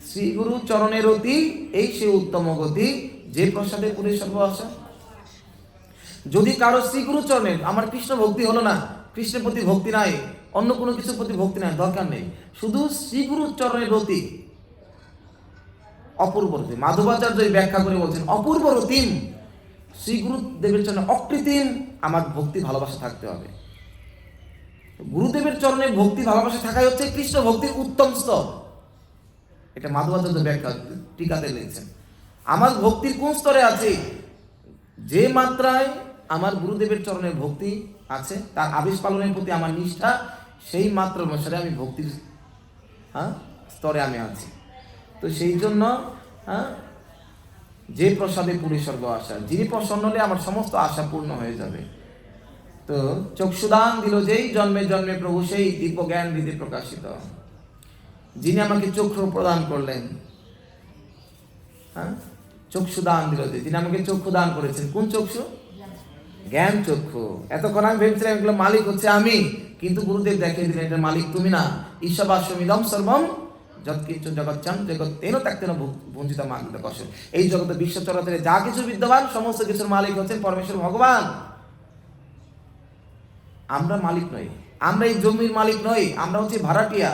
শ্রী গুরু চরণের অতি এই সে উত্তম গতি, যে প্রসাদে পুরে সর্ব আশা। যদি কারো শ্রী গুরু চরণের, আমার কৃষ্ণ ভক্তি হলো না, কৃষ্ণের প্রতি ভক্তি নাই, অন্য কোনো কিছুর প্রতি ভক্তি নাই, দরকার নেই, শুধু শ্রী গুরু চরণের রতি, অপূর্ব রতি। মাধবাচার্য ব্যাখ্যা করে বলছেন অপূর্ব রতিম, শ্রী গুরুদেবের চরণে অকৃত্রিম আমার ভক্তি ভালোবাসা থাকতে হবে। গুরুদেবের চরণে ভক্তি ভালোবাসা থাকাই হচ্ছে কৃষ্ণ ভক্তির উত্তম স্তর। এটা মাধবাচার্য ব্যাখ্যা টিকাতে লিখছেন। আমার ভক্তির কোন স্তরে আছে? যে মাত্রায় আমার গুরুদেবের চরণের ভক্তি আছে, তার আদেশ পালনের প্রতি আমার নিষ্ঠা, সেই মাত্রা অনুসারে আমি ভক্তির স্তরে আমি আছি। তো সেই জন্য যে প্রসাদে পুরে স্বর্গ আশা, যিনি প্রসন্ন হলে আমার সমস্ত আশা পূর্ণ হয়ে যাবে। তো চক্ষুদান দিল যেই, জন্মে জন্মে প্রভু সেই দিব্য জ্ঞান হৃদে প্রকাশিত। যিনি আমাকে চক্ষু প্রদান করলেন, চক্ষুদান দিল যে, যিনি আমাকে চক্ষু দান করেছেন। কোন চক্ষু? জ্ঞান চক্ষু। এতক্ষণ আমি ভেবেছিলাম এগুলো মালিক হচ্ছে আমি, কিন্তু গুরুদেব দেখিয়ে দিলেন এটা মালিক তুমি না। ঈশাবাস্যমিদম সর্বম যৎকিঞ্চিৎ জগৎচাং জগত্তেন ত্যক্তেন ভুঞ্জিত মাগিত কষ্ট। এই জগতে বিশ্ব চরাচরে যা কিছু বিদ্যমান সমস্ত কিছুর মালিক হচ্ছেন পরমেশ্বর ভগবান। আমরা মালিক নই, আমরা এই জমির মালিক নই, আমরা হচ্ছে ভাড়াটিয়া।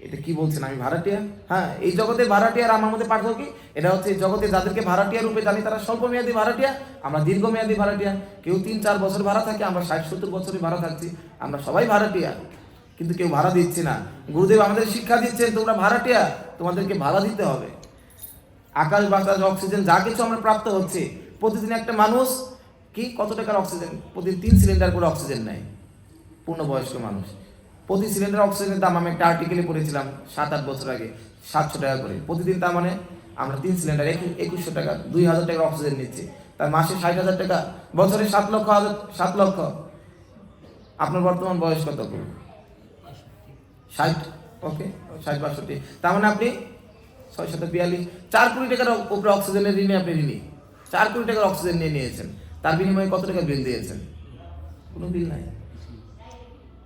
এটা কি বলছেন, আমি ভাড়াটিয়া? হ্যাঁ, এই জগতে ভাড়াটিয়া আর আমার মধ্যে পার্থক্য কি? এটা হচ্ছে জগতে যাদেরকে ভাড়াটিয়া রূপে জানি তারা স্বল্পমেয়াদী ভাড়াটিয়া, আমরা দীর্ঘমেয়াদী ভাড়াটিয়া। কেউ 3-4 বছর ভাড়া থাকে, আমরা 60-70 বছরের ভাড়া থাকছি। আমরা সবাই ভাড়াটিয়া, কিন্তু কেউ ভাড়া দিচ্ছি না। গুরুদেব আমাদের শিক্ষা দিচ্ছেন তোমরা ভাড়াটিয়া, তোমাদেরকে ভাড়া দিতে হবে। আকাশ বাতাস অক্সিজেন যা কিছু আমরা প্রাপ্ত হচ্ছে, প্রতিদিন একটা মানুষ কি কত টাকার অক্সিজেন, প্রতিদিন 3 সিলিন্ডার করে অক্সিজেন নেয় পূর্ণবয়স্ক মানুষ। প্রতি সিলিন্ডার অক্সিজেনের দাম আমি একটা আর্টিকেলে পড়েছিলাম 7-8 বছর আগে, 700 টাকা করে প্রতিদিন। তার মানে আমরা 3 সিলিন্ডার 2100 টাকা, 2000 টাকার অক্সিজেন নিচ্ছি। তার মাসে 60,000 টাকা, বছরে 7 লক্ষ। আপনার বর্তমান বয়স কত? 60, ওকে, 60-62। তার মানে আপনি 642, 4 কোটি টাকার উপরে অক্সিজেনের ঋণে আপনি ঋণী। 4 কোটি টাকার অক্সিজেন নিয়ে নিয়েছেন, তার বিনিময়ে কত টাকা বিল দিয়েছেন? কোনো বিল নাই।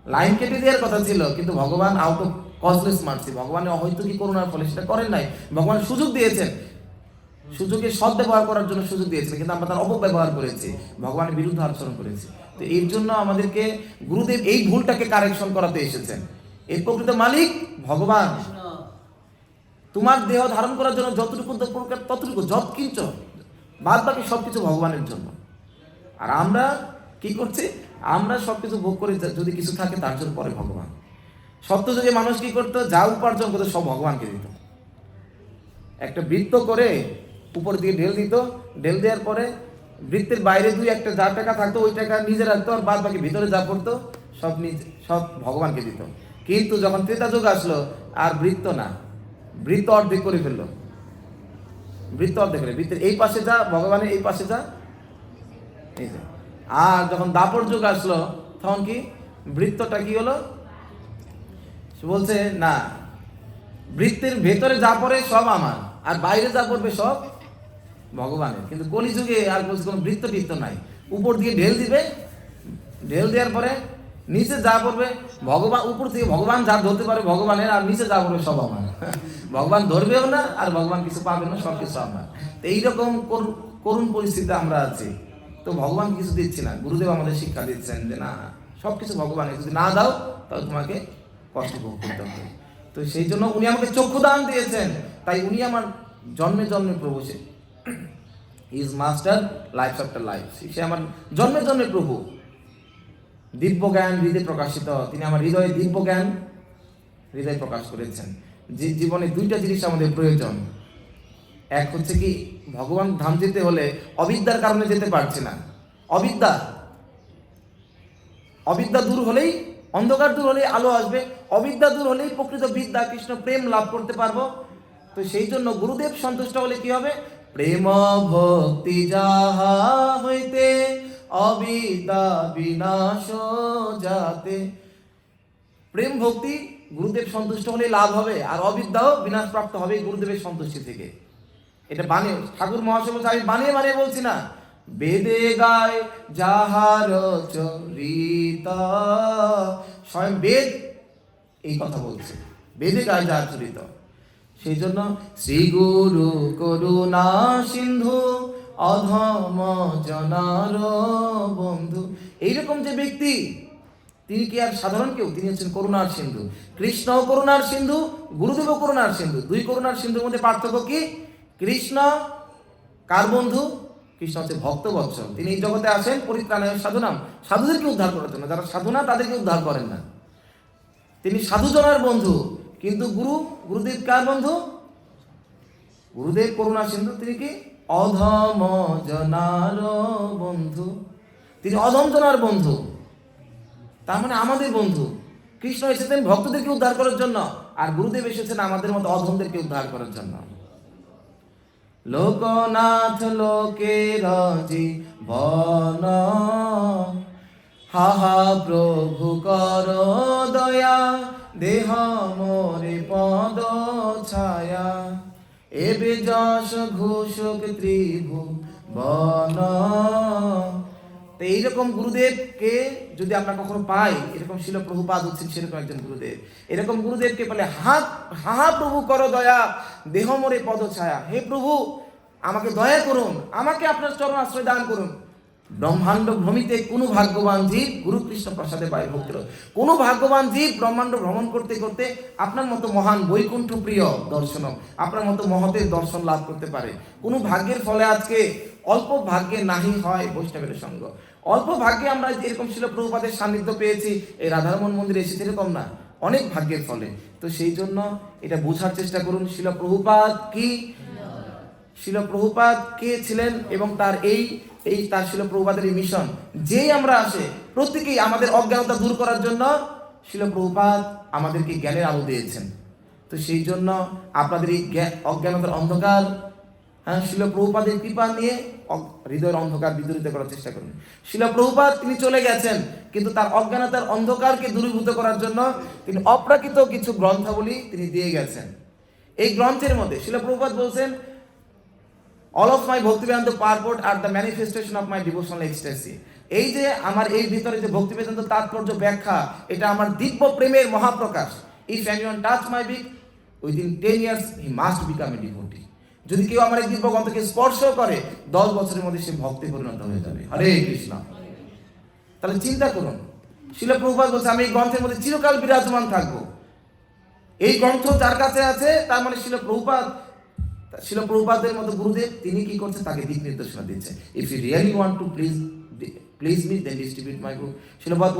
লাইন কেটে দেওয়ার কথা ছিল, কিন্তু ভগবান আউট অফ কজলেস মার্সি, ভগবানের অহৈতুকী করুণার ফলে সেটা করেন নাই। ভগবান সুযোগ দিয়েছেন, সুযোগে সৎ ব্যবহার করার জন্য সুযোগ দিয়েছেন, কিন্তু আমরা তার অপব্যবহার করেছি, ভগবানের বিরুদ্ধে আচরণ করেছি। তো এর জন্য আমাদেরকে গুরুদেব এই ভুলটাকে কারেকশন করাতে এসেছেন। এই প্রকৃত মালিক ভগবান। তোমার দেহ ধারণ করার জন্য যতটুকু দরকার ততটুকু, যত কিঞ্চ, বাদ বাকি সবকিছু ভগবানের জন্য। আর আমরা কি করছি? আমরা সবকিছু ভোগ করে, যদি কিছু থাকে তার জন্য পরে ভগবান। সত্যযুগে মানুষ কি করতো? যা উপার্জন করতো সব ভগবানকে দিত। একটা বৃত্ত করে উপর দিয়ে ঢেল দিত, ঢেল দেওয়ার পরে বৃত্তের বাইরে 2-1 যা টাকা থাকতো ওই টাকা নিজে রাখতো, আর বাদ বাকি ভিতরে যা পড়তো সব ভগবানকে দিত। কিন্তু যখন ত্রেতা যুগ আসলো, আর বৃত্ত না, বৃত্ত অর্ধেক করে ফেললো। বৃত্ত অর্ধেক করে, বৃত্তের এই পাশে যা, ভগবানের এই পাশে যা। আর যখন দাপর যুগ আসলো, তখন কি বৃত্তটা কি হলো? বলছে না, বৃত্তের ভেতরে যা পড়ে সব আমার, আর বাইরে যা পড়বে সব ভগবানের। কিন্তু কলিযুগে আর বলছে কোনো বৃত্ত নাই, উপর দিয়ে ঢেল দিবে, ঢেল দেওয়ার পরে নিচে যা পড়বে ভগবান, উপর থেকে ভগবান যা ধরতে পারে ভগবানের, আর নিচে যা পড়বে সব আমার। ভগবান ধরবেও না আর ভগবান কিছু পাবে না, সব কিছু আমার। তো এইরকম করুণ পরিস্থিতিতে আমরা আছি। তো ভগবান কিছু দিচ্ছি না, গুরুদেব আমাদের শিক্ষা দিচ্ছেন যে না, সব কিছু ভগবানের, যদি না দাও তাহলে তোমাকে কষ্ট ভোগ করতে হবে। তো সেই জন্য উনি আমাকে চক্ষু দান দিয়েছেন, তাই উনি আমার জন্মে জন্মে প্রভু। সে is master life after life, সে আমার জন্মে জন্মে প্রভু। দিব্য জ্ঞান হৃদয় প্রকাশিত, তিনি আমার হৃদয়ে দিব্য জ্ঞান হৃদয় প্রকাশ করেছেন। যে জীবনে দুইটা জিনিস আমাদের প্রয়োজন, এক হচ্ছে কি ভগবান ধাম যেতে হলে অবিদ্যার কারণে যেতে পারছি না। অবিদ্যা দূর হলেই, অন্ধকার দূর হলেই আলো আসবে, অবিদ্যা দূর হলেই প্রকৃত বিদ্যা কৃষ্ণ প্রেম লাভ করতে পারবো। তো সেই জন্য গুরুদেব সন্তুষ্ট হলে কি হবে? প্রেম ভক্তি যাহা হইতে অবিদ্যা বিনাশ যাতে। প্রেম ভক্তি গুরুদেব সন্তুষ্ট হলে লাভ হবে, আর অবিদ্যাও বিনাশ প্রাপ্ত হবে গুরুদেবের সন্তুষ্টি থেকে। এটা বানিয়ে ঠাকুর মহাশয় বলছে, আমি বানিয়ে বানিয়ে বলছি না। বেদে গায় যাহার চরিতা, স্বয়ং বেদ এই কথা বলছে, বেদে গায় যাহার চরিত। সেই জন্য শ্রী গুরু করুণা সিন্ধু অধম জনার বন্ধু, এইরকম যে ব্যক্তি, তিনি কি আর সাধারণ কেউ? তিনি হচ্ছেন করুণার সিন্ধু। কৃষ্ণ করুণার সিন্ধু, গুরুদেব করুণার সিন্ধু। দুই করুণার সিন্ধুর মধ্যে পার্থক্য কি? কৃষ্ণ কার বন্ধু? কৃষ্ণ হচ্ছে ভক্ত বৎসল। তিনি এই জগতে আসেন পরিত্রাণায় সাধুনাম, সাধুদেরকে উদ্ধার করার জন্য। যারা সাধু না তাদেরকে উদ্ধার করেন না। তিনি সাধুজনার বন্ধু। কিন্তু গুরুদেব কার বন্ধু? গুরুদেব করুণা সিন্ধু, তিনি কি অধম জনার বন্ধু। তিনি অধম জনার বন্ধু, তার মানে আমাদের বন্ধু। কৃষ্ণ এসেছেন ভক্তদেরকে উদ্ধার করার জন্য, আর গুরুদেব এসেছেন আমাদের মতো অধমদেরকে উদ্ধার করার জন্য। লোকনাথ লোকের জীবন, হাহা প্রভু কর দয়া, দেহ মোরে পদ ছায়া, এবে যশ ঘোষক ত্রিভুবন। তো এইরকম গুরুদেবকে যদি আমরা কখনো পাই, এরকম শিল প্রভুপাদ হচ্ছেন সেরকম একজন গুরুদেব। এরকম গুরুদেবকে পেলে হা প্রভু করো দয়া, দেহ মোরে পদ ছায়া, হে প্রভু আমাকে দয়া করুন, আমাকে আপনার চরণ আশ্রয় দান করুন। ব্রহ্মাণ্ড ভ্রমিতে কোনো ভাগ্যবান জীব গুরু কৃষ্ণ প্রসাদে পায় ভক্তির। কোনো ভাগ্যবান জীব ব্রহ্মাণ্ড ভ্রমণ করতে করতে আপনার মতো মহান বৈকুণ্ঠ প্রিয় দর্শন, আপনার মতো মহতের দর্শন লাভ করতে পারে। কোনো ভাগ্যের ফলে আজকে অল্প ভাগ্যে নাহি হয় বৈষ্ণবের সঙ্গ। অল্প ভাগ্যে আমরা এরকম শিল প্রভুপাদের সান্নিধ্য পেয়েছি, এই রাধারমণ মন্দিরে এসেছি, এরকম না, অনেক ভাগ্যের ফলে। তো সেই জন্য এটা বোঝার চেষ্টা করুন, শিল প্রভুপাদ কি, শিল প্রভুপাদ কে ছিলেন, এবং তার তার শিল প্রভুপাদের এই মিশন। যেই আমরা আসে প্রত্যেকেই আমাদের অজ্ঞানতা দূর করার জন্য শিল প্রভুপাদ আমাদেরকে জ্ঞানের আলো দিয়েছেন। তো সেই জন্য আপনাদের এই অজ্ঞানতার অন্ধকার, শিল প্রভুপাদের কৃপা নিয়ে হৃদয়ের অন্ধকার বিদূরিত করার চেষ্টা করুন। শিল প্রভুপাদ তিনি চলে গেছেন, কিন্তু তার অজ্ঞানতার অন্ধকারকে দূরীভূত করার জন্য তিনি অপ্রাকৃত কিছু গ্রন্থাবলী তিনি দিয়ে গেছেন। এই গ্রন্থের মধ্যে শিল প্রভুপাদ বলছেন, all of my bhakti vedanta purport are the manifestation of my devotional ecstasy. এই যে আমার এই ভিতরে যে ভক্তি বেদান্ত তাৎপর্য ব্যাখ্যা, এটা আমার দিব্য প্রেমের মহাপ্রকাশ। If anyone touch my beak, within 10 years he must become a devotee. যদি কেউ আমার এই দিব্য গ্রন্থকে স্পর্শ করে 10 বছরের মধ্যে সে ভক্তে পরিণত হয়ে যাবে। হরে কৃষ্ণ। তাহলে চিন্তা করুন, শিল প্রভুপাদ বলছে আমি এই গ্রন্থের মধ্যে চিরকাল বিরাজমান থাকবো। এই গ্রন্থ যার কাছে আছে তার মানে শিল প্রভুপাদের মতো গুরুদেব তিনি কি করছেন, তাকে দিক নির্দেশনা দিচ্ছেন। If you really want to please me then distribute my book. Srila Prabhupada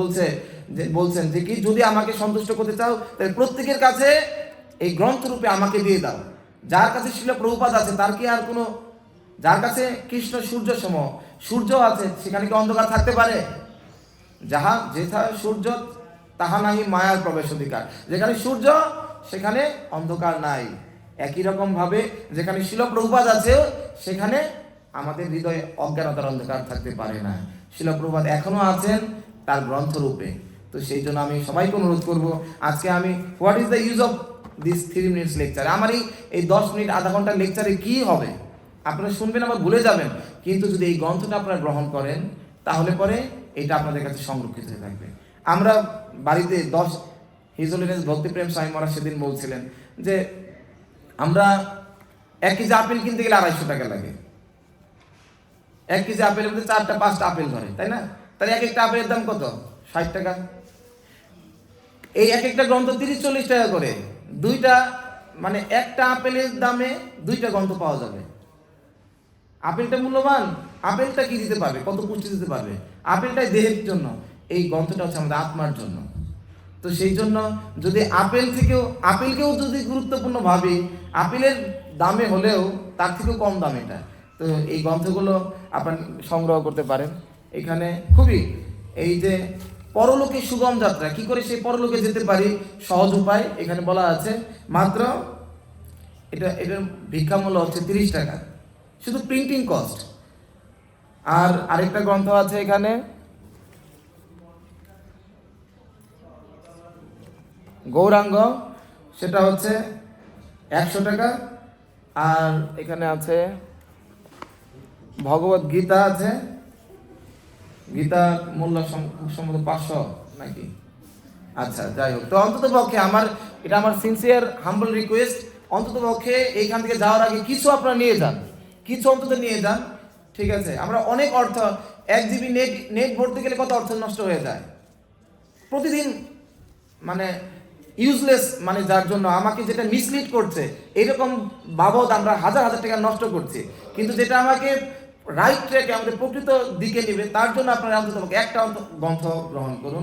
বলছেন যে কি, যদি আমাকে সন্তুষ্ট করতে চাও তাহলে প্রত্যেকের কাছে এই গ্রন্থ রূপে আমাকে দিয়ে দাও। যার কাছে শিল প্রভুপাদ আছে তার কি আর কোনো, যার কাছে কৃষ্ণ সূর্য সম সূর্য আছে সেখানে কি অন্ধকার থাকতে পারে? যাহা যেথা সূর্য তাহা নাহি মায়ার প্রবেশ অধিকার। যেখানে সূর্য সেখানে অন্ধকার নাই। একই রকম ভাবে যেখানে শিল প্রভুপাদ আছে সেখানে আমাদের হৃদয়ে অজ্ঞানতার অন্ধকার থাকতে পারে না। শিল প্রভুপাদ এখনো আছেন তার গ্রন্থ রূপে। তো সেই জন্য আমি সবাইকে অনুরোধ করব, আজকে আমি what is the use of this 3 minutes lecture, আমার এই 10 মিনিট আধা ঘন্টার লেকচারে কি হবে? আপনারা শুনবেন আবার ভুলে যাবেন, কিন্তু যদি এই গ্রন্থটা আপনারা গ্রহণ করেন তাহলে পরে এটা আপনাদের কাছে সংরক্ষিত হয়ে থাকবে। আমরা বাড়িতে 10 হিজলিনেস ভক্তিপ্রেম স্বামী মহারাজ সেদিন বলছিলেন যে আমরা 1 কেজি আপেল কিনতে গেলে 250 টাকা লাগে। 1 কেজি আপেলের মধ্যে 4টা 5টা আপেল ধরে, তাই না? তাহলে এক একটা আপেলের দাম কত? 60 টাকা। এই এক একটা গ্রন্থ 30-40 টাকা করে। দুইটা মানে একটা আপেলের দামে 2টা গ্রন্থ পাওয়া যাবে। আপেলটা মূল্যবান, আপেলটা কি দিতে পারবে, কত পুষ্টি দিতে পারবে? আপেলটাই দেহের জন্য, এই গ্রন্থটা হচ্ছে আমাদের আত্মার জন্য। তো সেই জন্য যদি আপেলকেও যদি গুরুত্বপূর্ণ ভাবি, আপেলের দামে হলেও তার থেকেও কম দাম এটা। তো এই গ্রন্থগুলো আপনার সংগ্রহ করতে পারেন। এখানে খুবই এই যে পরলোকে সুগম যাত্রা, কি করে সেই পরলোকে যেতে পারি সহজ উপায় এখানে বলা আছে। মাত্র এটার ভিক্ষা মূল্য হচ্ছে 30 টাকা, শুধু প্রিন্টিং কস্ট। আর আরেকটা গ্রন্থ আছে এখানে, গৌরাঙ্গ, সেটা হচ্ছে 100 টাকা। আর এখানে আছে ভগবত গীতা আছে, গীতা মূল্য সম্ভবত 500 নাকি। আচ্ছা, যাই হোক, তো অন্তত পক্ষে এটা আমার সিনসিয়ার হাম্বল রিকোয়েস্ট, অন্তত পক্ষে এইখান থেকে যাওয়ার আগে কিছু আপনারা নিয়ে যান, কিছু অন্তত নিয়ে যান, ঠিক আছে? আমরা অনেক অর্থ, 1 জিবি নেট ভরতে গেলে কত অর্থ নষ্ট হয়ে যায় প্রতিদিন, মানে ইউজলেস, মানে যার জন্য আমাকে যেটা মিসলিড করছে এরকম বাবদ আমরা হাজার হাজার টাকা নষ্ট করছি। কিন্তু যেটা আমাকে রাইট ট্র্যাকে, আমাদের প্রকৃত দিকে নেবে, তার জন্য আপনারা অন্তত একটা গ্রন্থ গ্রহণ করুন।